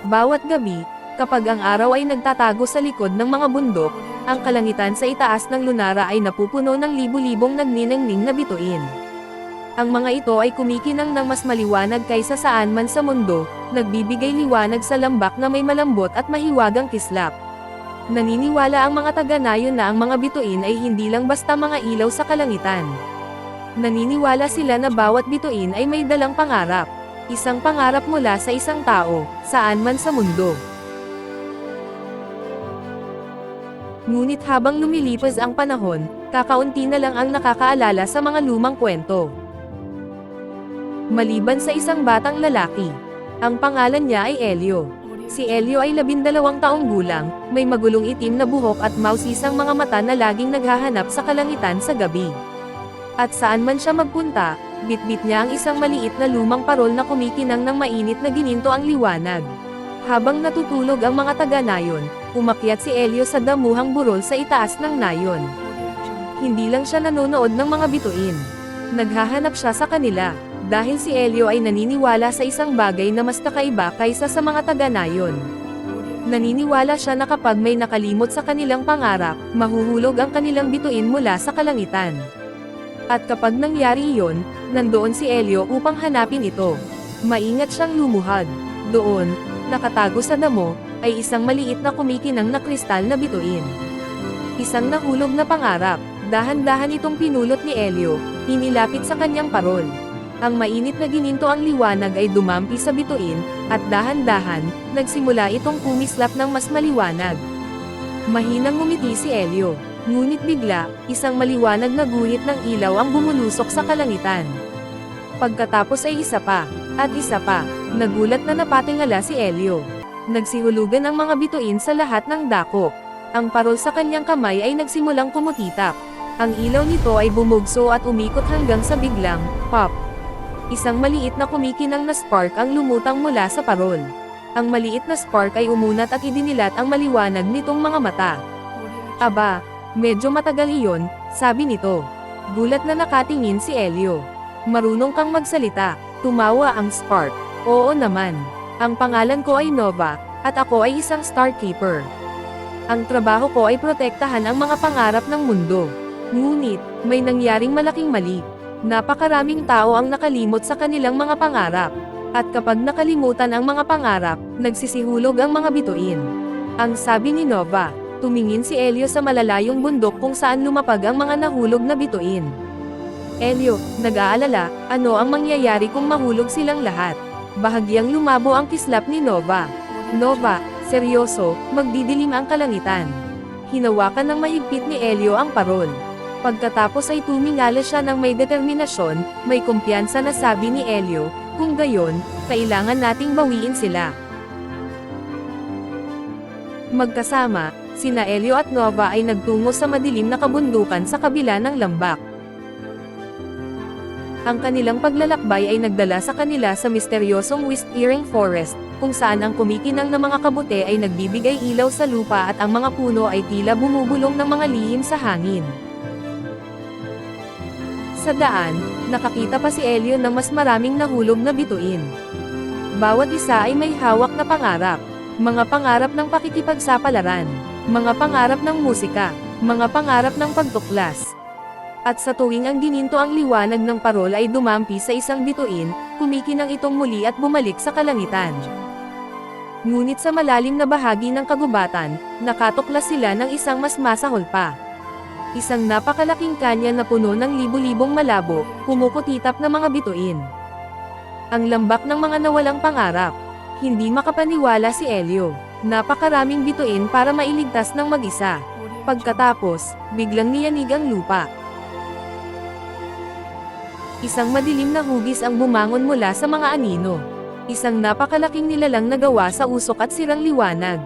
Bawat gabi, kapag ang araw ay nagtatago sa likod ng mga bundok, ang kalangitan sa itaas ng Lunara ay napupuno ng libu-libong nagniningning na bituin. Ang mga ito ay kumikinang ng mas maliwanag kaysa saan man sa mundo, nagbibigay liwanag sa lambak na may malambot at mahiwagang kislap. Naniniwala ang mga taga-nayon na ang mga bituin ay hindi lang basta mga ilaw sa kalangitan. Naniniwala sila na bawat bituin ay may dalang pangarap. Isang pangarap mula sa isang tao, saan man sa mundo. Ngunit habang lumilipas ang panahon, kakaunti na lang ang nakakaalala sa mga lumang kwento. Maliban sa isang batang lalaki. Ang pangalan niya ay Elio. Si Elio ay 12 taong gulang, may magulong itim na buhok at mausisang mga mata na laging naghahanap sa kalangitan sa gabi. At saan man siya magpunta, bitbit niya ang isang maliit na lumang parol na kumikinang ng mainit na gininto ang liwanag. Habang natutulog ang mga taga-nayon, umakyat si Elio sa damuhang burol sa itaas ng nayon. Hindi lang siya nanonood ng mga bituin. Naghahanap siya sa kanila. Dahil si Elio ay naniniwala sa isang bagay na mas kakaiba kaysa sa mga taga-nayon. Naniniwala siya na kapag may nakalimot sa kanilang pangarap, mahuhulog ang kanilang bituin mula sa kalangitan. At kapag nangyari iyon, nandoon si Elio upang hanapin ito. Maingat siyang lumuhad. Doon, nakatago sa damo, ay isang maliit na kumikinang na kristal na bituin. Isang nahulog na pangarap. Dahan-dahan itong pinulot ni Elio, inilapit sa kanyang parol. Ang mainit na gininto ang liwanag ay dumampi sa bituin, at dahan-dahan, nagsimula itong kumislap ng mas maliwanag. Mahinang ngumiti si Elio, ngunit bigla, isang maliwanag na guhit ng ilaw ang bumulusok sa kalangitan. Pagkatapos ay isa pa, at isa pa, nagulat na napatingala si Elio. Nagsihulugan ang mga bituin sa lahat ng dako. Ang parol sa kanyang kamay ay nagsimulang kumutitap. Ang ilaw nito ay bumugso at umikot hanggang sa biglang, pop! Isang maliit na kumikinang na spark ang lumutang mula sa parol. Ang maliit na spark ay umunat at idinilat ang maliwanag nitong mga mata. Aba, medyo matagal iyon, sabi nito. Gulat na nakatingin si Elio. Marunong kang magsalita, tumawa ang spark. Oo naman. Ang pangalan ko ay Nova, at ako ay isang Starkeeper. Ang trabaho ko ay protektahan ang mga pangarap ng mundo. Ngunit, may nangyaring malaking mali. Napakaraming tao ang nakalimot sa kanilang mga pangarap. At kapag nakalimutan ang mga pangarap, nagsisihulog ang mga bituin. Ang sabi ni Nova, tumingin si Elio sa malalayong bundok kung saan lumapag ang mga nahulog na bituin. Elio, nag-aalala, ano ang mangyayari kung mahulog silang lahat? Bahagyang lumabo ang kislap ni Nova. Nova, seryoso, magdidilim ang kalangitan. Hinawakan ng mahigpit ni Elio ang parol. Pagkatapos ay tumingala siya ng may determinasyon, may kumpiyansa na sabi ni Elio, kung gayon, kailangan nating bawiin sila. Magkasama, sina Elio at Nova ay nagtungo sa madilim na kabundukan sa kabila ng lambak. Ang kanilang paglalakbay ay nagdala sa kanila sa misteryosong Whispering Forest, kung saan ang kumikinang na mga kabute ay nagbibigay ilaw sa lupa at ang mga puno ay tila bumubulong ng mga lihim sa hangin. Sa daan, nakakita pa si Elio ng mas maraming nahulog na bituin. Bawat isa ay may hawak na pangarap. Mga pangarap ng pakikipagsapalaran, mga pangarap ng musika, mga pangarap ng pagtuklas. At sa tuwing ang gininto ang liwanag ng parol ay dumampi sa isang bituin, kumikinang itong muli at bumalik sa kalangitan. Ngunit sa malalim na bahagi ng kagubatan, nakatuklas sila ng isang mas masahol pa. Isang napakalaking kanya na puno ng libu-libong malabo, kumukutitap na mga bituin. Ang lambak ng mga nawalang pangarap. Hindi makapaniwala si Elio. Napakaraming bituin para mailigtas ng mag-isa. Pagkatapos, biglang niyanig ang lupa. Isang madilim na hugis ang bumangon mula sa mga anino. Isang napakalaking nilalang na gawa sa usok at sirang liwanag.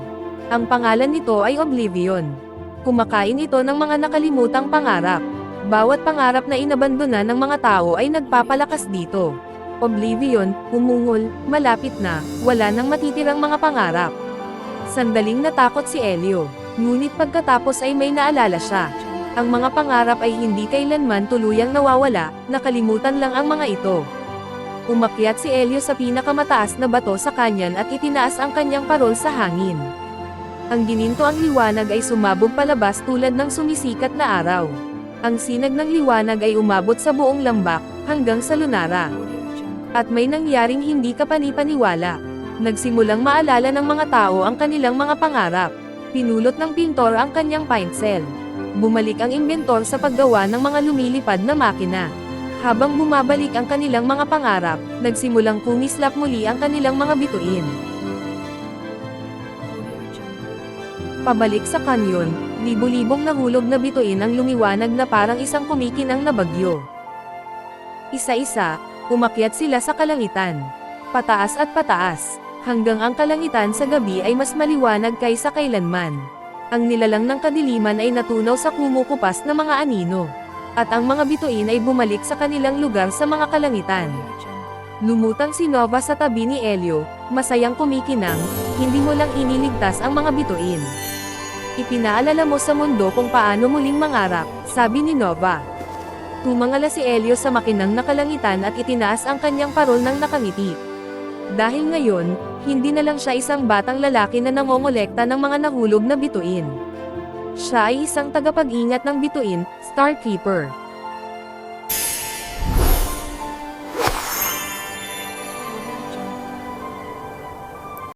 Ang pangalan nito ay Oblivion. Kumakain ito ng mga nakalimutang pangarap. Bawat pangarap na inabandona ng mga tao ay nagpapalakas dito. Oblivion, umungol, malapit na, wala nang matitirang mga pangarap. Sandaling natakot si Elio, ngunit pagkatapos ay may naalala siya. Ang mga pangarap ay hindi kailanman tuluyang nawawala, nakalimutan lang ang mga ito. Umakyat si Elio sa pinakamataas na bato sa kanyon at itinaas ang kanyang parol sa hangin. Ang gininto ang liwanag ay sumabog palabas tulad ng sumisikat na araw. Ang sinag ng liwanag ay umabot sa buong lambak, hanggang sa lunara. At may nangyaring hindi kapanipaniwala. Nagsimulang maalala ng mga tao ang kanilang mga pangarap. Pinulot ng pintor ang kanyang pincel. Bumalik ang inventor sa paggawa ng mga lumilipad na makina. Habang bumabalik ang kanilang mga pangarap, nagsimulang kumislap muli ang kanilang mga bituin. Pabalik sa kanyon, libo-libong nahulog na bituin ang lumiwanag na parang isang kumikinang na bagyo. Isa-isa, umakyat sila sa kalangitan. Pataas at pataas, hanggang ang kalangitan sa gabi ay mas maliwanag kaysa kailanman. Ang nilalang ng kadiliman ay natunaw sa kumukupas na mga anino. At ang mga bituin ay bumalik sa kanilang lugar sa mga kalangitan. Lumutang si Nova sa tabi ni Elio, masayang kumikinang, hindi mo lang iniligtas ang mga bituin. Ipinaalala mo sa mundo kung paano muling mangarap, sabi ni Nova. Tumangala si Elio sa makinang na kalangitan at itinaas ang kanyang parol ng nakangiti. Dahil ngayon, hindi na lang siya isang batang lalaki na nangongolekta ng mga nahulog na bituin. Siya ay isang tagapag-ingat ng bituin, Star Keeper.